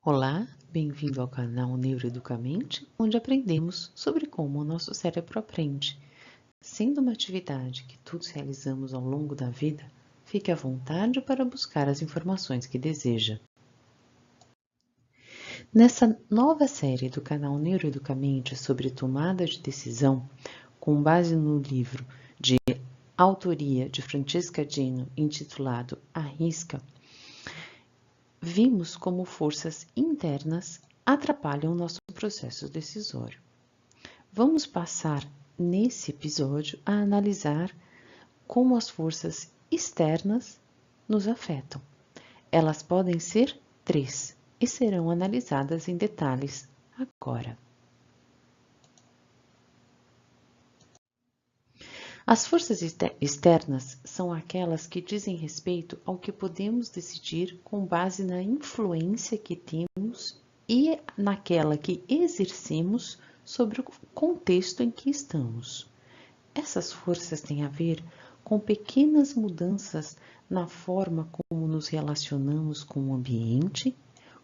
Olá, bem-vindo ao canal Neuroeducamente, onde aprendemos sobre como o nosso cérebro aprende. Sendo uma atividade que todos realizamos ao longo da vida, fique à vontade para buscar as informações que deseja. Nessa nova série do canal Neuroeducamente sobre tomada de decisão, com base no livro de autoria de Francesca Gino, intitulado Arrisca, vimos como forças internas atrapalham nosso processo decisório. Vamos passar nesse episódio a analisar como as forças externas nos afetam. Elas podem ser 3 e serão analisadas em detalhes agora. As forças externas são aquelas que dizem respeito ao que podemos decidir com base na influência que temos e naquela que exercemos sobre o contexto em que estamos. Essas forças têm a ver com pequenas mudanças na forma como nos relacionamos com o ambiente,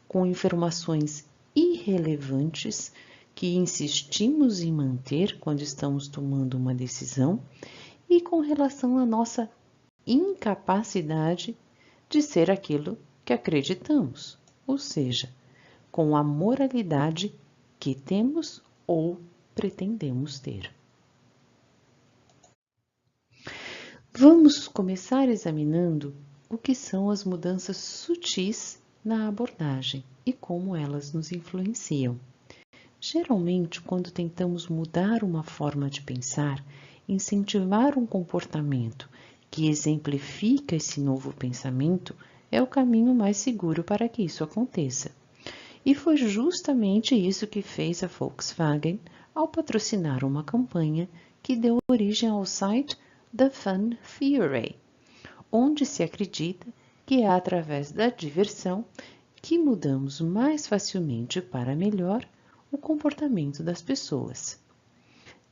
com informações irrelevantes que insistimos em manter quando estamos tomando uma decisão e com relação à nossa incapacidade de ser aquilo que acreditamos, ou seja, com a moralidade que temos ou pretendemos ter. Vamos começar examinando o que são as mudanças sutis na abordagem e como elas nos influenciam. Geralmente, quando tentamos mudar uma forma de pensar, incentivar um comportamento que exemplifica esse novo pensamento é o caminho mais seguro para que isso aconteça. E foi justamente isso que fez a Volkswagen ao patrocinar uma campanha que deu origem ao site The Fun Theory, onde se acredita que é através da diversão que mudamos mais facilmente para melhor o comportamento das pessoas.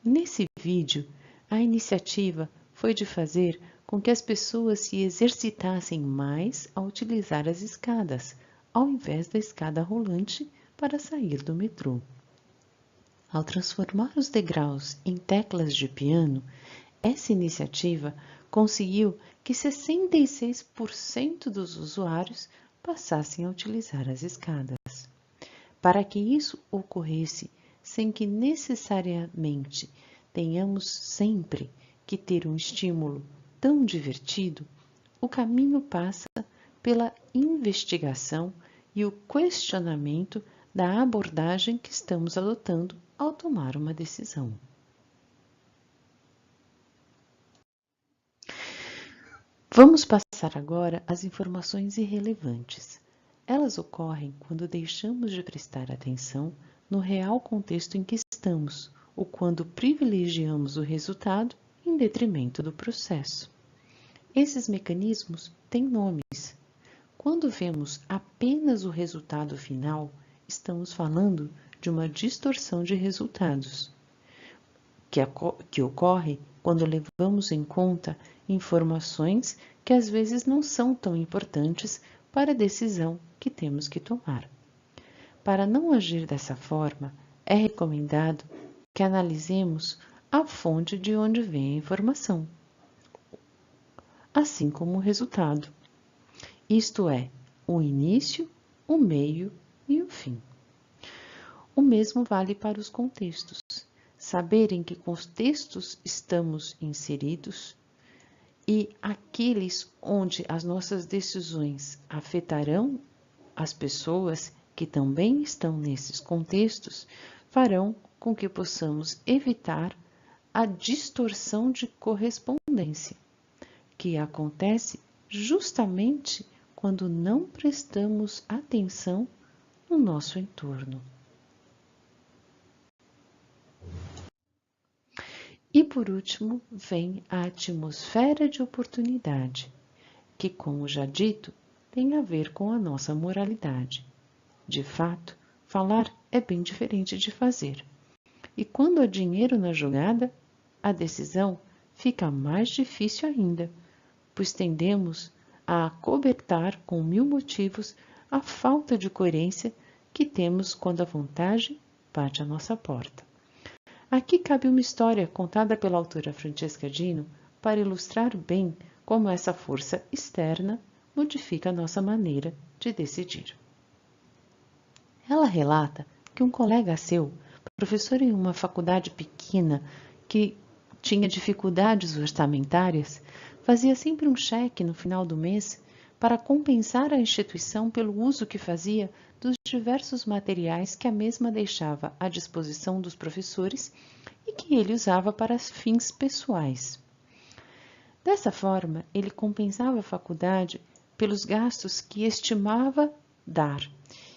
Nesse vídeo, a iniciativa foi de fazer com que as pessoas se exercitassem mais a utilizar as escadas, ao invés da escada rolante para sair do metrô. Ao transformar os degraus em teclas de piano, essa iniciativa conseguiu que 66% dos usuários passassem a utilizar as escadas. Para que isso ocorresse sem que necessariamente tenhamos sempre que ter um estímulo tão divertido, o caminho passa pela investigação e o questionamento da abordagem que estamos adotando ao tomar uma decisão. Vamos passar agora às informações irrelevantes. Elas ocorrem quando deixamos de prestar atenção no real contexto em que estamos, ou quando privilegiamos o resultado em detrimento do processo. Esses mecanismos têm nomes. Quando vemos apenas o resultado final, estamos falando de uma distorção de resultados, que ocorre quando levamos em conta informações que às vezes não são tão importantes para a decisão que temos que tomar. Para não agir dessa forma, é recomendado que analisemos a fonte de onde vem a informação, assim como o resultado, isto é, o início, o meio e o fim. O mesmo vale para os contextos. Saber em que contextos estamos inseridos e aqueles onde as nossas decisões afetarão as pessoas que também estão nesses contextos farão com que possamos evitar a distorção de correspondência, que acontece justamente quando não prestamos atenção no nosso entorno. E por último, vem a atmosfera de oportunidade, que, como já dito, tem a ver com a nossa moralidade. De fato, falar é bem diferente de fazer. E quando há dinheiro na jogada, a decisão fica mais difícil ainda, pois tendemos a acobertar com 1000 motivos a falta de coerência que temos quando a vontade bate à nossa porta. Aqui cabe uma história contada pela autora Francesca Gino para ilustrar bem como essa força externa modifica a nossa maneira de decidir. Ela relata que um colega seu, professor em uma faculdade pequena que tinha dificuldades orçamentárias, fazia sempre um cheque no final do mês para compensar a instituição pelo uso que fazia dos diversos materiais que a mesma deixava à disposição dos professores e que ele usava para fins pessoais. Dessa forma, ele compensava a faculdade pelos gastos que estimava dar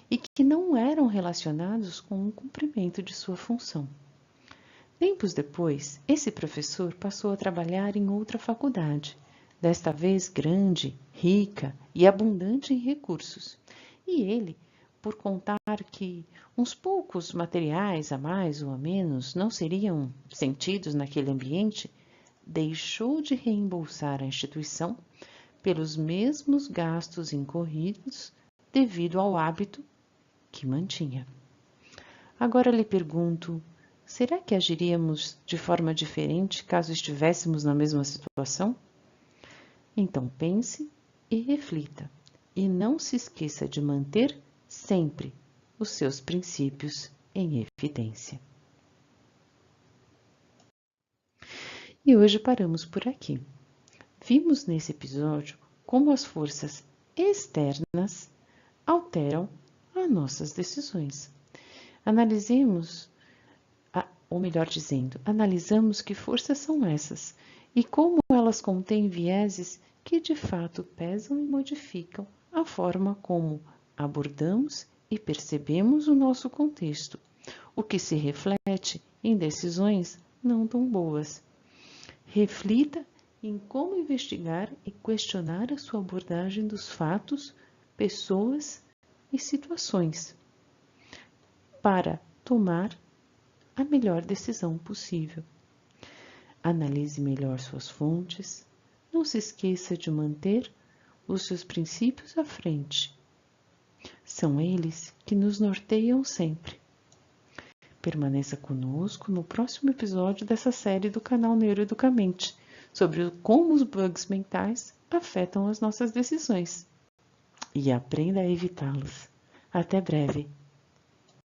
e que não eram relacionados com o cumprimento de sua função. Tempos depois, esse professor passou a trabalhar em outra faculdade, desta vez grande, rica e abundante em recursos. E ele, por contar que uns poucos materiais a mais ou a menos não seriam sentidos naquele ambiente, deixou de reembolsar a instituição pelos mesmos gastos incorridos devido ao hábito que mantinha. Agora lhe pergunto, será que agiríamos de forma diferente caso estivéssemos na mesma situação? Então pense e reflita, e não se esqueça de manter sempre os seus princípios em evidência. E hoje paramos por aqui. Vimos nesse episódio como as forças externas alteram as nossas decisões. Analisamos que forças são essas e como elas contêm vieses que de fato pesam e modificam a forma como abordamos e percebemos o nosso contexto, o que se reflete em decisões não tão boas. Reflita em como investigar e questionar a sua abordagem dos fatos, pessoas e situações para tomar a melhor decisão possível. Analise melhor suas fontes, não se esqueça de manter os seus princípios à frente. São eles que nos norteiam sempre. Permaneça conosco no próximo episódio dessa série do canal Neuroeducamente, sobre como os bugs mentais afetam as nossas decisões. E aprenda a evitá-los. Até breve!